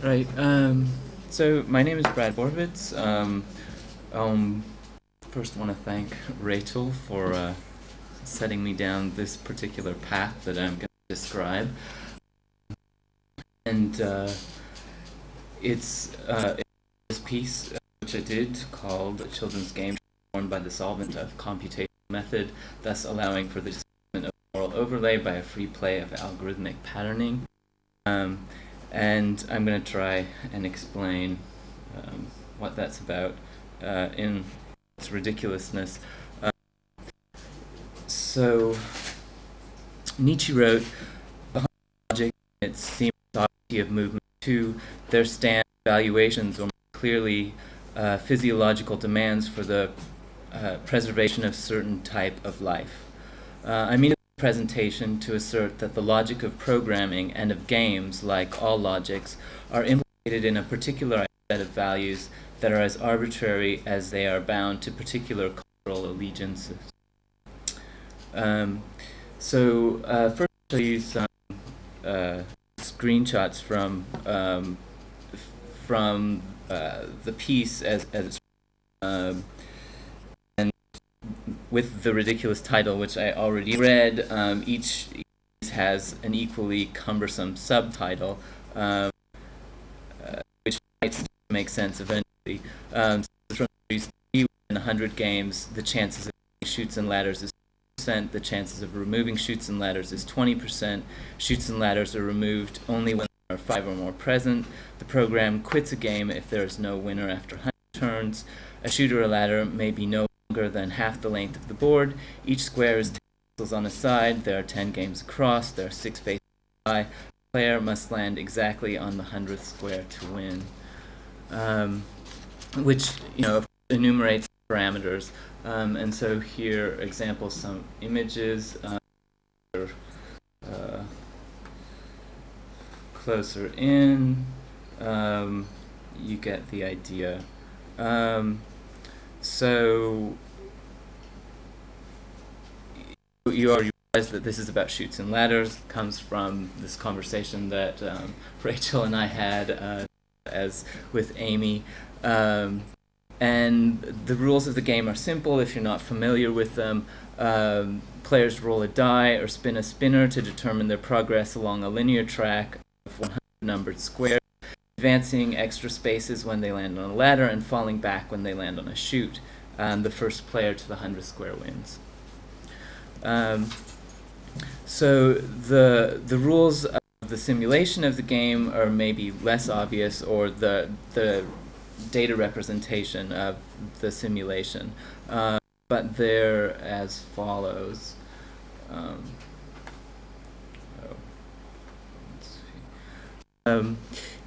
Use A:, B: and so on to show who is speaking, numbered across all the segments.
A: Right. So my name is Brad Borevitz. First want to thank Rachel for setting me down this particular path that I'm going to describe. And it's this piece which I did called a children's game transformed by the solvent of Computational Method, thus allowing for the development of moral overlay by a free play of algorithmic patterning. And I'm going to try and explain what that's about in its ridiculousness. So Nietzsche wrote, behind logic and its seeming of movement to there stand valuations or more clearly physiological demands for the preservation of certain type of life. I mean presentation to assert that the logic of programming and of games, like all logics, are implicated in a particular set of values that are as arbitrary as they are bound to particular cultural allegiances. First I'll show you some screenshots from the piece as and with the ridiculous title, which I already read. Each has an equally cumbersome subtitle, which might make sense eventually. From 3 in 100 games, the chances of chutes and ladders is 20%. The chances of removing chutes and ladders is 20%. Chutes and ladders are removed only when there are 5 or more present. The program quits a game if there is no winner after 100 turns. A chute or a ladder may be no longer than half the length of the board. Each square is 10 pixels on a side. There are 10 games across. There are 6 faces by. The player must land exactly on the 100th square to win. Which, enumerates parameters. And so here, examples, some images. Closer in, you get the idea. So you already realize that this is about chutes and ladders. It comes from this conversation that Rachel and I had as with Amy. And the rules of the game are simple if you're not familiar with them. Players roll a die or spin a spinner to determine their progress along a linear track of 100 numbered squares, advancing extra spaces when they land on a ladder and falling back when they land on a chute. The first player to the 100th square wins. So the rules of the simulation of the game are maybe less obvious, or the data representation of the simulation, but they're as follows.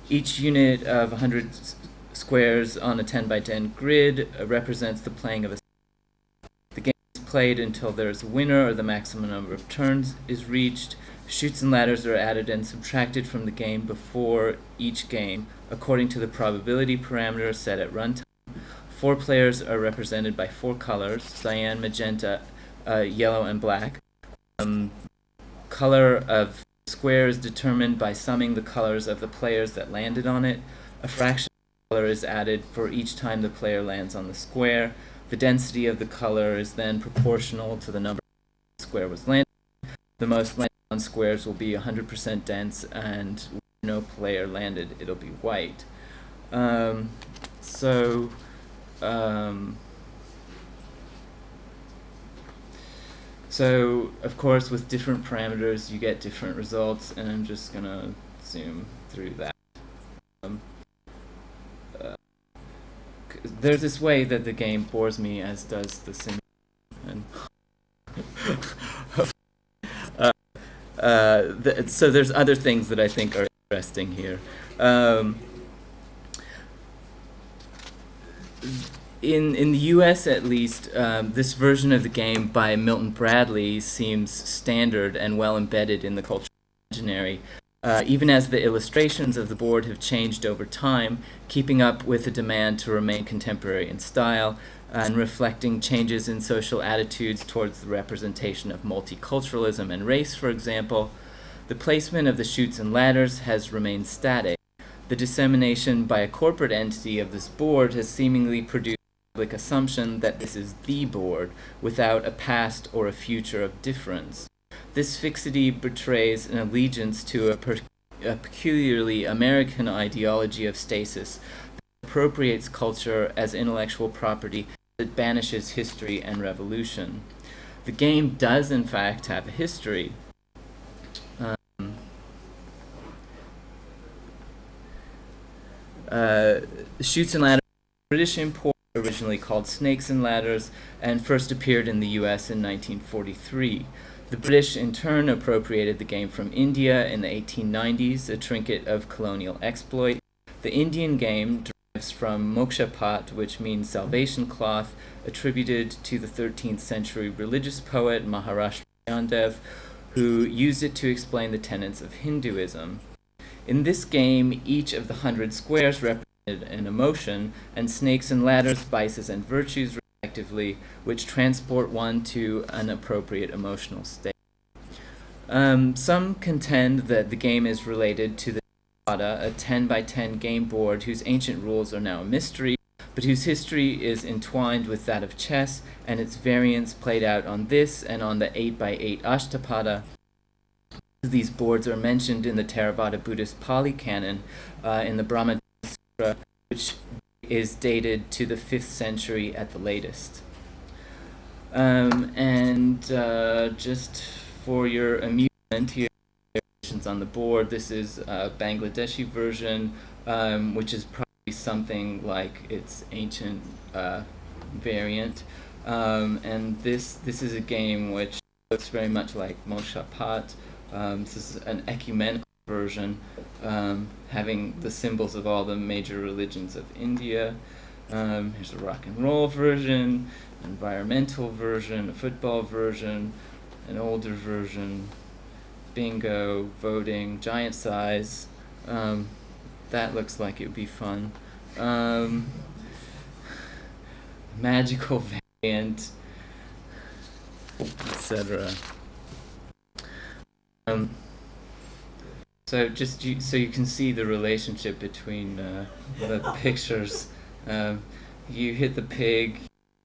A: Each unit of 100 squares on a 10 by 10 grid represents the playing of a. The game is played until there's a winner or the maximum number of turns is reached. Chutes and ladders are added and subtracted from the game before each game, according to the probability parameter set at runtime. 4 players are represented by 4 colors: cyan, magenta, yellow, and black. Color of square is determined by summing the colors of the players that landed on it. A fraction of color is added for each time the player lands on the square. The density of the color is then proportional to the number the square was landed. The most landed on squares will be 100% dense, and when no player landed, it'll be white. So, of course, with different parameters, you get different results, and I'm just going to zoom through that. There's this way that the game bores me, as does the simulation. So there's other things that I think are interesting here. In the US, at least, this version of the game by Milton Bradley seems standard and well embedded in the cultural imaginary, even as the illustrations of the board have changed over time, keeping up with the demand to remain contemporary in style, and reflecting changes in social attitudes towards the representation of multiculturalism and race, for example. The placement of the chutes and ladders has remained static. The dissemination by a corporate entity of this board has seemingly produced a public assumption that this is the board, without a past or a future of difference. This fixity betrays an allegiance to a peculiarly American ideology of stasis that appropriates culture as intellectual property that banishes history and revolution. The game does, in fact, have a history. Chutes and Ladders, British import, originally called Snakes and Ladders, and first appeared in the US in 1943. The British, in turn, appropriated the game from India in the 1890s, a trinket of colonial exploit. The Indian game derives from mokshapat, which means salvation cloth, attributed to the 13th century religious poet Maharashtra Yandev, who used it to explain the tenets of Hinduism. In this game, each of the 100 squares represented an emotion, and snakes and ladders, vices and virtues, respectively, which transport one to an appropriate emotional state. Some contend that the game is related to the Theravada, a 10 by 10 game board whose ancient rules are now a mystery, but whose history is entwined with that of chess, and its variants played out on this and on the 8 by 8 Ashtapada. These boards are mentioned in the Theravada Buddhist Pali Canon in the Brahma Sutra, which is dated to the 5th century at the latest. Just for your amusement, here are variations on the board. This is a Bangladeshi version, which is probably something like its ancient variant. And this is a game which looks very much like Mokshapat. This is an ecumenical version, having the symbols of all the major religions of India. Here's a rock and roll version, an environmental version, a football version, an older version, bingo, voting, giant size. That looks like it would be fun. Magical variant, etc. So so you can see the relationship between the pictures. You hit the pig,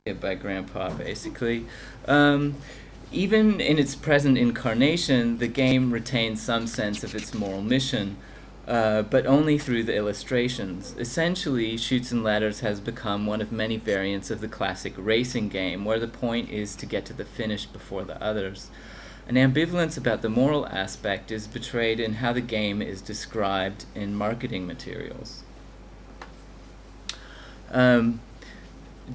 A: hit by Grandpa, basically. Even in its present incarnation, the game retains some sense of its moral mission, but only through the illustrations. Essentially, Chutes and Ladders has become one of many variants of the classic racing game, where the point is to get to the finish before the others. An ambivalence about the moral aspect is betrayed in how the game is described in marketing materials.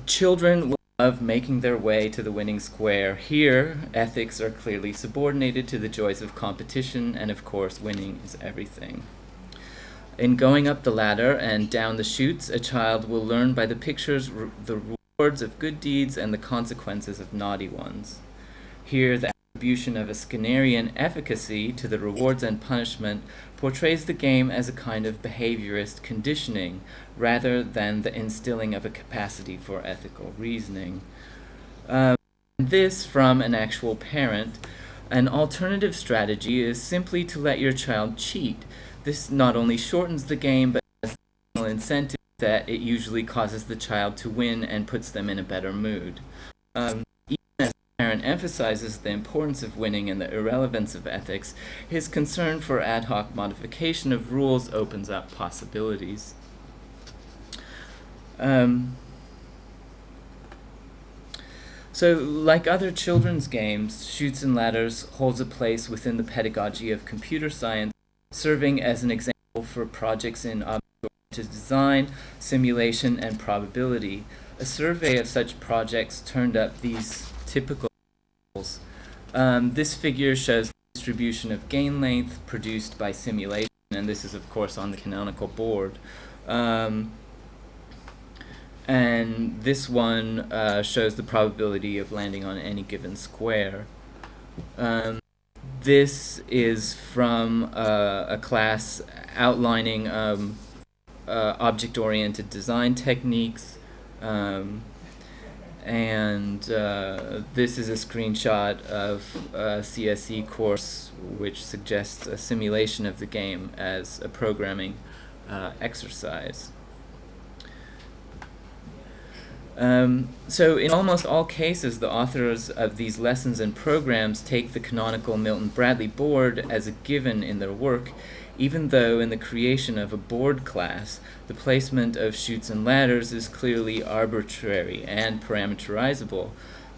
A: Children will love making their way to the winning square. Here, ethics are clearly subordinated to the joys of competition, and of course, winning is everything. In going up the ladder and down the chutes, a child will learn by the pictures the rewards of good deeds and the consequences of naughty ones. Here, the attribution of a Skinnerian efficacy to the rewards and punishment portrays the game as a kind of behaviorist conditioning rather than the instilling of a capacity for ethical reasoning. This from an actual parent. An alternative strategy is simply to let your child cheat. This not only shortens the game, but has the incentive that it usually causes the child to win and puts them in a better mood. Parent emphasizes the importance of winning and the irrelevance of ethics, his concern for ad hoc modification of rules opens up possibilities. So, like other children's games, Chutes and Ladders holds a place within the pedagogy of computer science, serving as an example for projects in object-oriented design, simulation, and probability. A survey of such projects turned up these typical. This figure shows the distribution of gain length produced by simulation, and this is of course on the canonical board. And this one shows the probability of landing on any given square. This is from a class outlining object-oriented design techniques. This is a screenshot of a CSE course which suggests a simulation of the game as a programming exercise. So in almost all cases, the authors of these lessons and programs take the canonical Milton Bradley board as a given in their work, even though in the creation of a board class, the placement of chutes and ladders is clearly arbitrary and parameterizable.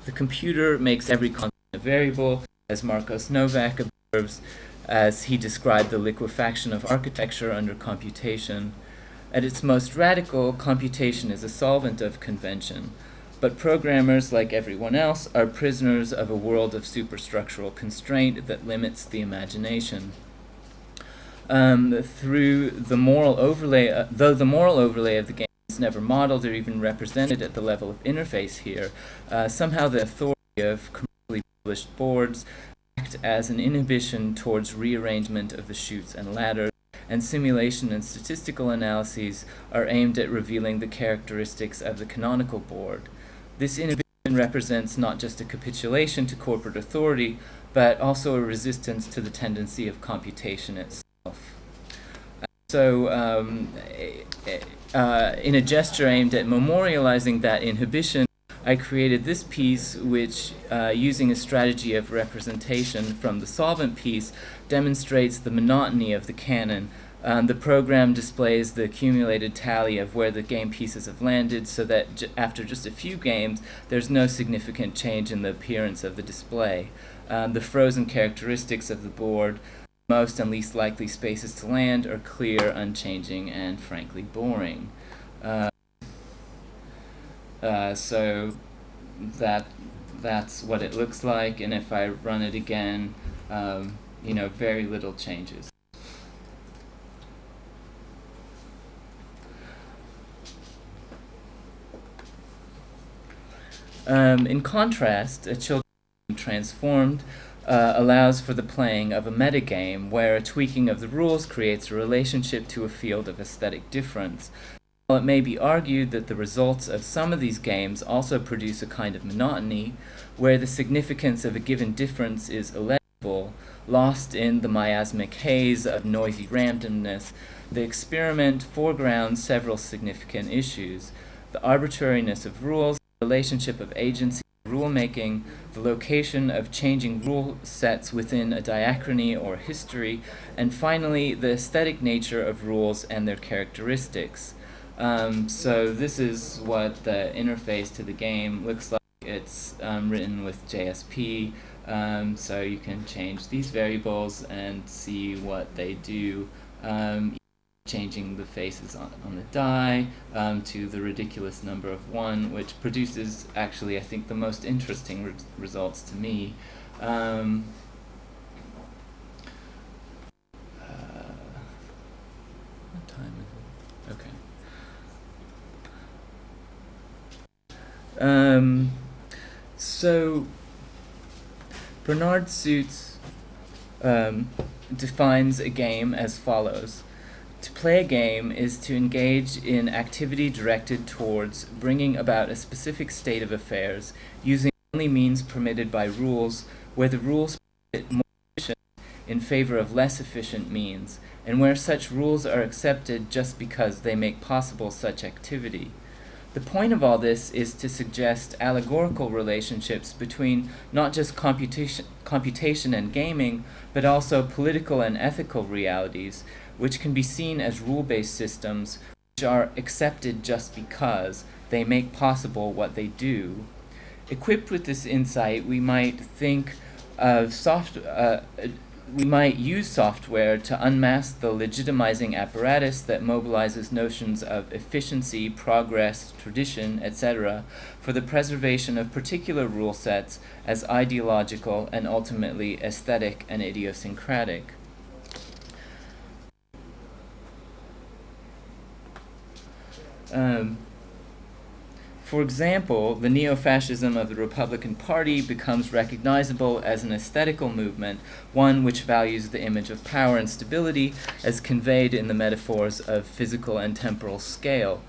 A: The computer makes every constant a variable, as Marcos Novak observes, as he described the liquefaction of architecture under computation. At its most radical, computation is a solvent of convention, but programmers, like everyone else, are prisoners of a world of superstructural constraint that limits the imagination. Through the moral overlay, though the moral overlay of the game is never modeled or even represented at the level of interface here, somehow the authority of commercially published boards act as an inhibition towards rearrangement of the chutes and ladders, and simulation and statistical analyses are aimed at revealing the characteristics of the canonical board. This inhibition represents not just a capitulation to corporate authority, but also a resistance to the tendency of computation itself. So, in a gesture aimed at memorializing that inhibition, I created this piece which, using a strategy of representation from the Solvent piece, demonstrates the monotony of the canon. The program displays the accumulated tally of where the game pieces have landed, so that after just a few games, there's no significant change in the appearance of the display. The frozen characteristics of the board, most and least likely spaces to land, are clear, unchanging, and frankly boring. So that's what it looks like, and if I run it again, very little changes. In contrast, a children's game transformed allows for the playing of a metagame where a tweaking of the rules creates a relationship to a field of aesthetic difference. While it may be argued that the results of some of these games also produce a kind of monotony, where the significance of a given difference is illegible, lost in the miasmic haze of noisy randomness, the experiment foregrounds several significant issues: the arbitrariness of rules, the relationship of agency to rulemaking, the location of changing rule sets within a diachrony or history, and finally, the aesthetic nature of rules and their characteristics. So this is what the interface to the game looks like. It's written with JSP, so you can change these variables and see what they do, changing the faces on the die to the ridiculous number of 1, which produces actually, I think, the most interesting results to me. What time is it? Okay. So Bernard Suits defines a game as follows. To play a game is to engage in activity directed towards bringing about a specific state of affairs using only means permitted by rules, where the rules permit more efficient in favor of less efficient means, and where such rules are accepted just because they make possible such activity. The point of all this is to suggest allegorical relationships between not just computation and gaming, but also political and ethical realities, which can be seen as rule-based systems which are accepted just because they make possible what they do. Equipped with this insight, we might think of we might use software to unmask the legitimizing apparatus that mobilizes notions of efficiency, progress, tradition, etc., for the preservation of particular rule sets as ideological and ultimately aesthetic and idiosyncratic. For example, the neo-fascism of the Republican Party becomes recognizable as an aesthetical movement, one which values the image of power and stability as conveyed in the metaphors of physical and temporal scale.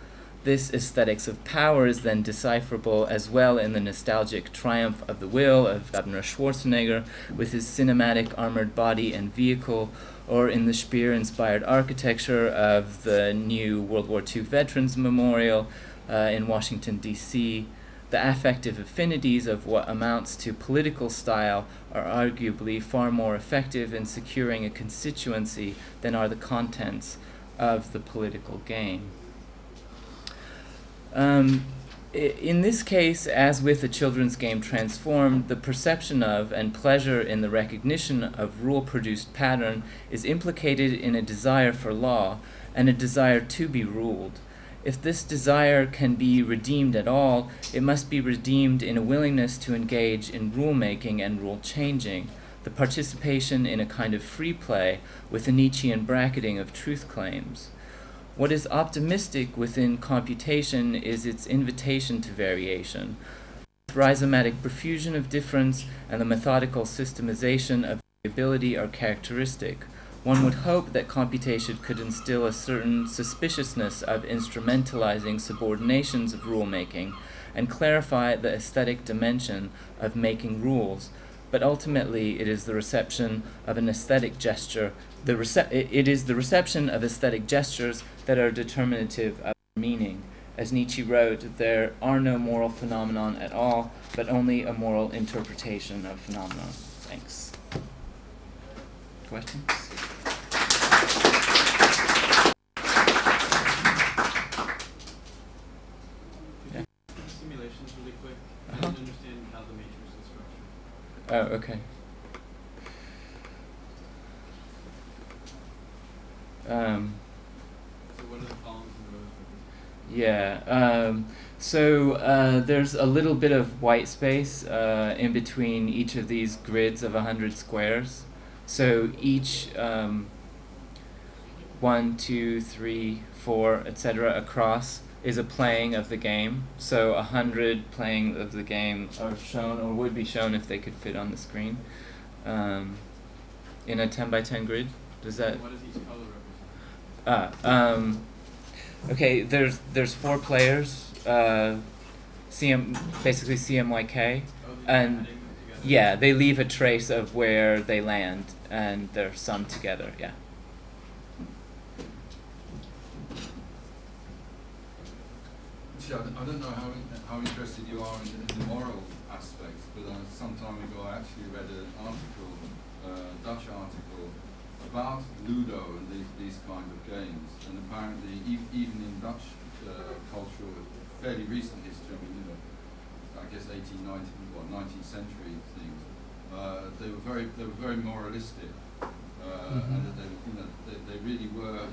A: This aesthetics of power is then decipherable as well in the nostalgic triumph of the will of Governor Schwarzenegger with his cinematic armored body and vehicle, or in the Speer-inspired architecture of the new World War II Veterans Memorial in Washington, D.C., the affective affinities of what amounts to political style are arguably far more effective in securing a constituency than are the contents of the political game. In this case, as with the children's game Transformed, the perception of and pleasure in the recognition of rule-produced pattern is implicated in a desire for law and a desire to be ruled. If this desire can be redeemed at all, it must be redeemed in a willingness to engage in rule-making and rule-changing, the participation in a kind of free play with a Nietzschean bracketing of truth claims. What is optimistic within computation is its invitation to variation. The rhizomatic profusion of difference and the methodical systemization of variability are characteristic. One would hope that computation could instill a certain suspiciousness of instrumentalizing subordinations of rule-making and clarify the aesthetic dimension of making rules, but ultimately it is the reception of an aesthetic gesture. It is the reception of aesthetic gestures that are determinative of meaning. As Nietzsche wrote, there are no moral phenomenon at all, but only a moral interpretation of phenomena. Thanks. Questions? Yeah.
B: Simulations really quick. I didn't understand how the matrix is structured.
A: Oh, okay.
B: So what are the columns and rows?
A: Yeah. There's a little bit of white space in between each of these grids of 100 squares. So each 1, 2, 3, 4, etc. across is a playing of the game. So 100 playing of the game are shown, or would be shown if they could fit on the screen, in a 10 by 10 grid. Does that?
B: What does each color represent?
A: Okay. There's 4 players. Basically CMYK, and yeah, they leave a trace of where they land, and they're summed together. Yeah.
C: I don't know how interested you are in the moral aspects, but some time ago I actually read an article, Dutch article, about Ludo and these kind of games, and apparently even in Dutch culture, fairly recent history, I guess 19th century things, they were very moralistic, and that they really were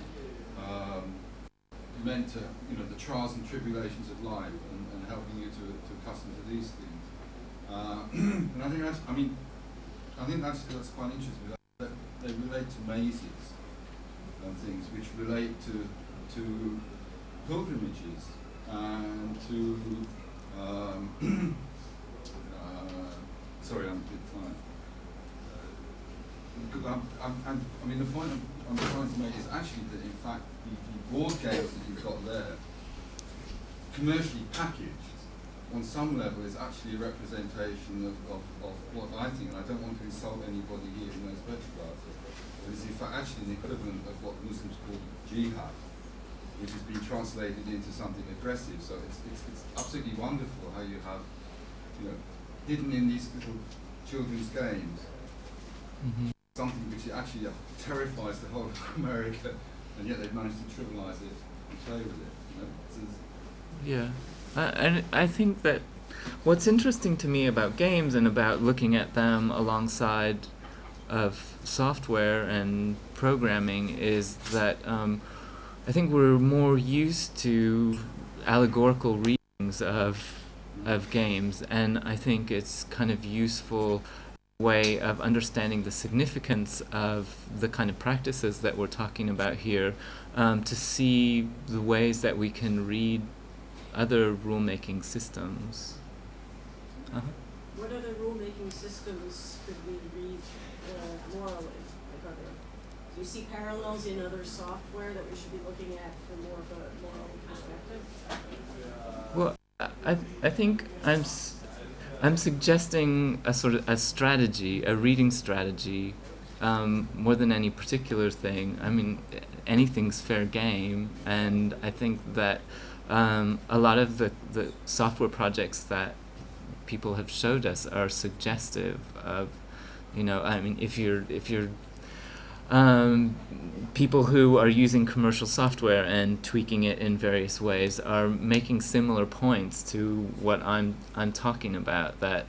C: meant to, the trials and tribulations of life and helping you to accustom to these things. And I think that's quite interesting. That they relate to mazes and things which relate to pilgrimages and to sorry, I'm a bit tired. The point I'm trying to make is actually that in fact the board games that you've got there, commercially packaged, on some level is actually a representation of what I think, and I don't want to insult anybody here who knows better about it, but is in fact actually an equivalent of what Muslims call jihad, which has been translated into something aggressive. So it's absolutely wonderful how you have, hidden in these little children's games, something which actually terrifies the whole of America, and yet they've managed to trivialize it and play with it.
A: Yeah, and I think that what's interesting to me about games and about looking at them alongside of software and programming is that I think we're more used to allegorical readings of games, and I think it's kind of useful way of understanding the significance of the kind of practices that we're talking about here, to see the ways that we can read other rule-making systems.
D: What other rule-making systems could we read morally? Do you see parallels in other software that we should be looking at for more of a moral perspective?
A: Well, I think I'm suggesting a sort of a strategy, a reading strategy, more than any particular thing, I mean, anything's fair game, and I think that a lot of the software projects that people have showed us are suggestive of, I mean, if you're people who are using commercial software and tweaking it in various ways are making similar points to what I'm talking about, that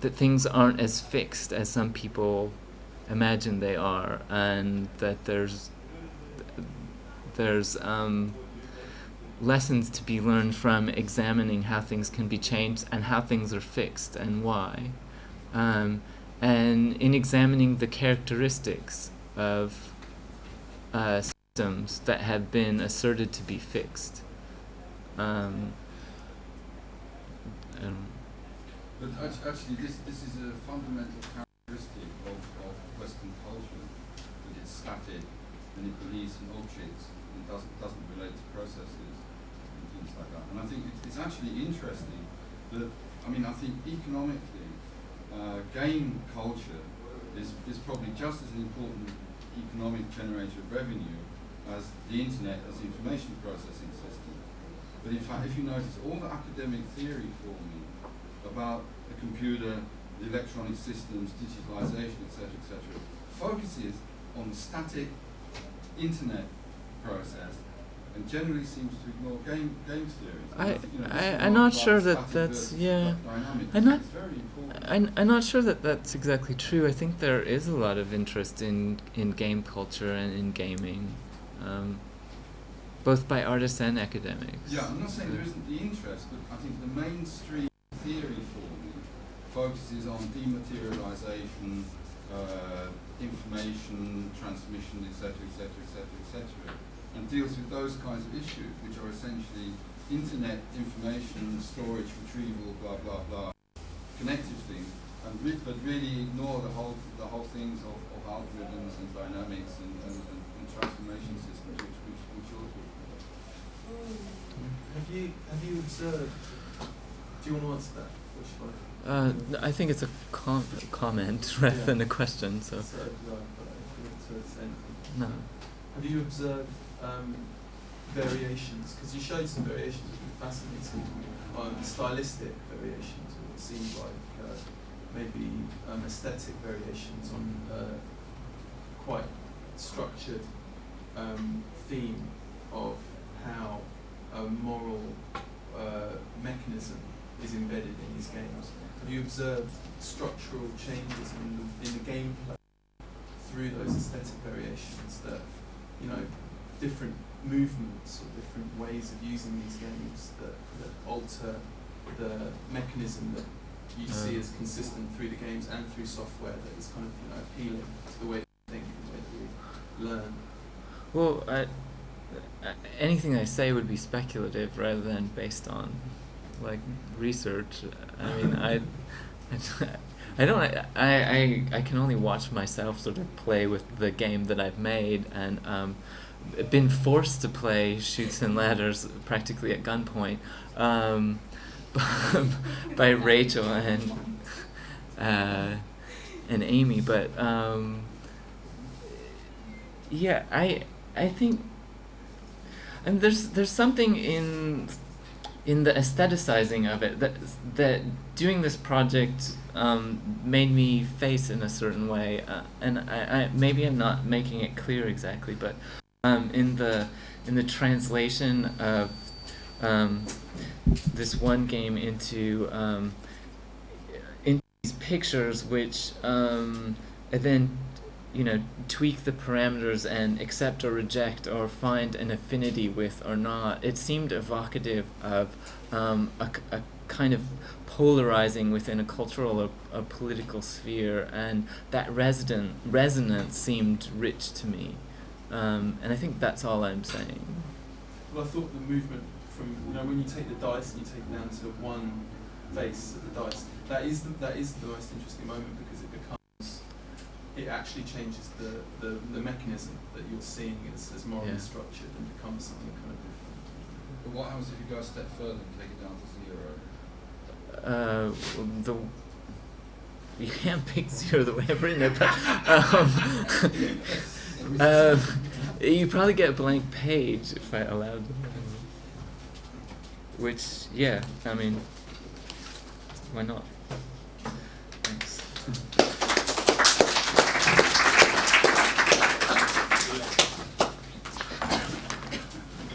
A: things aren't as fixed as some people imagine they are, and that there's lessons to be learned from examining how things can be changed and how things are fixed and why. And in examining the characteristics of systems that have been asserted to be fixed.
C: But actually, this is a fundamental characteristic of Western culture, that it's static and it believes in objects and doesn't relate to processes and things like that. And I think it's actually interesting that, I mean, I think economically, game culture is probably just as an important economic generator of revenue as the internet as the information processing system. But in fact, if you notice, all the academic theory forming about the computer, the electronic systems, digitalization, etc., focuses on the static internet process and generally seems to ignore game theory.
A: I'm not sure that's
C: dynamic. It's very important.
A: I'm not sure that that's exactly true. I think there is a lot of interest in game culture and in gaming, both by artists and academics.
C: Yeah, I'm not saying there isn't the interest, but I think the mainstream theory forming focuses on dematerialization, information transmission, etc., and deals with those kinds of issues, which are essentially internet information storage, retrieval, blah blah blah, connective things, but really ignore the whole things of algorithms and dynamics and transformation systems, which you're talking about.
B: Have you observed? Do you want to answer that? Or should I?
A: I think it's a comment rather than a question. So. No.
B: Have you observed variations? Because you showed some variations which were fascinating, stylistic variations, or it seemed like maybe aesthetic variations on quite structured theme of how a moral mechanism is embedded in these games. Have you observed structural changes in the gameplay through those aesthetic variations, that, different movements or different ways of using these games that alter the mechanism that you see as consistent through the games and through software, that is kind of appealing to the way we think and the way we learn?
A: Well, anything I say would be speculative rather than based on research. I mean, I can only watch myself sort of play with the game that I've made, and been forced to play Chutes and Ladders practically at gunpoint by Rachel and Amy. But yeah, I think, and there's something in the aestheticizing of it that doing this project made me face in a certain way, and I maybe I'm not making it clear exactly, but in the translation of this one game into these pictures, which then tweak the parameters and accept or reject or find an affinity with or not. It seemed evocative of a kind of polarizing within a cultural or a political sphere, and that resonance seemed rich to me. And I think that's all I'm saying.
B: Well, I thought the movement from, when you take the dice and you take it down to one face of the dice, that is the most interesting moment, because it actually changes the mechanism that you're seeing as morally structured, and becomes something kind of different.
C: But what happens if you go a step further and take it down to
A: the you can't pick 0 the way I've written it, but you probably get a blank page if I allowed. Which, yeah, I mean, why not?